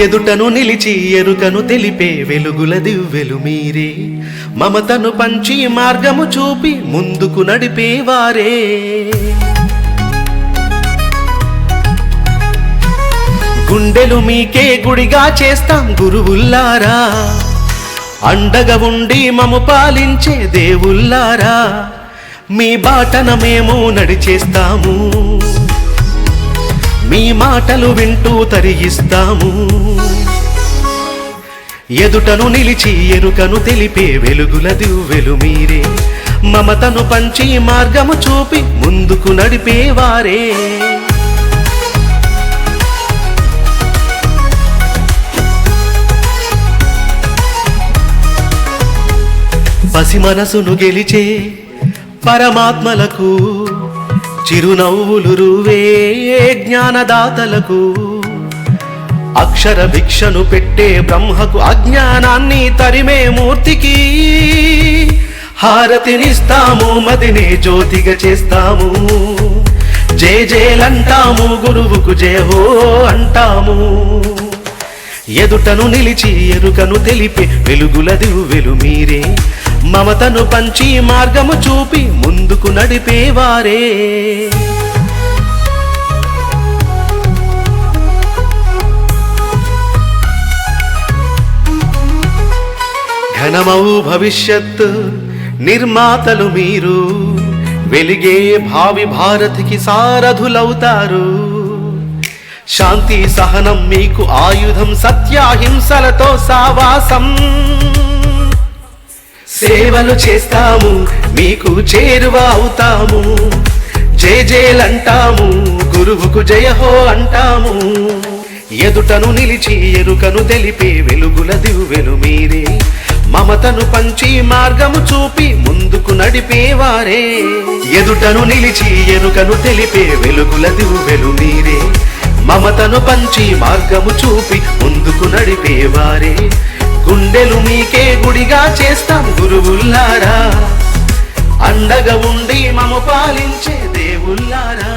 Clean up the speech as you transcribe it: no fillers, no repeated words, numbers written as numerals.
ఎదుటను నిలిచి ఎరుకను తెలిపే వెలుగుల దివ్వెలు మీరే, మమతను పంచి మార్గము చూపి ముందుకు నడిపేవారే. గుండెలు మీకే గుడిగా చేస్తాం గురువుల్లారా, అండగా ఉండి మము పాలించే దేవుల్లారా. మీ బాటన మేము నడిచేస్తాము, మీ మాటలు వింటూ తరిగిస్తాము. ఎదుటను నిలిచి ఎరుకను తెలిపే వెలుగుల దివ్వెలు మీరే, మమతను పంచి మార్గము చూపి ముందుకు నడిపేవారే. పసి మనసును గెలిచే పరమాత్మలకు, చిరునవ్వులు రువే జ్ఞానదాతలకు, అక్షర భిక్షను పెట్టే బ్రహ్మకు, అజ్ఞానాన్ని తరిమే మూర్తికి హారతినిస్తాము, మదినే జ్యోతిగా చేస్తాము. జయ జయలంటాము, గురువుకు జయ హో అంటాము. ఎదుటను నిలిచి ఎరుకను తెలిపే వెలుగుల దివ్వెలు మీరే, మమతను పంచి మార్గము చూపి ముందుకు నడిపేవారే. ఘనమౌ భవిష్యత్ నిర్మాతలు మీరు, వెలిగే భావి భారతికి సారథులవుతారు. శాంతి సహనం మీకు ఆయుధం, సత్యాహింసలతో సావాసం. సేవలు చేస్తాము, మీకు చేరువ అవుతాము. జయ జయలంటాము, గురువుకు జయ హో అంటాము. ఎదుటను నిలిచి ఎరుకను తెలిపే వెలుగుల దివ్వెలు మీరే, మమతను పంచి మార్గము చూపి ముందుకు నడిపేవారే. ఎదుటను నిలిచి ఎరుకను తెలిపే వెలుగుల దివ్వెలు మీరే, మమతను పంచి మార్గము చూపి ముందుకు నడిపేవారే. గుండెలు మీకే గుడిగా చేస్తాం గురువుల్లారా, అండగా ఉండి మము పాలించే దేవుల్లారా.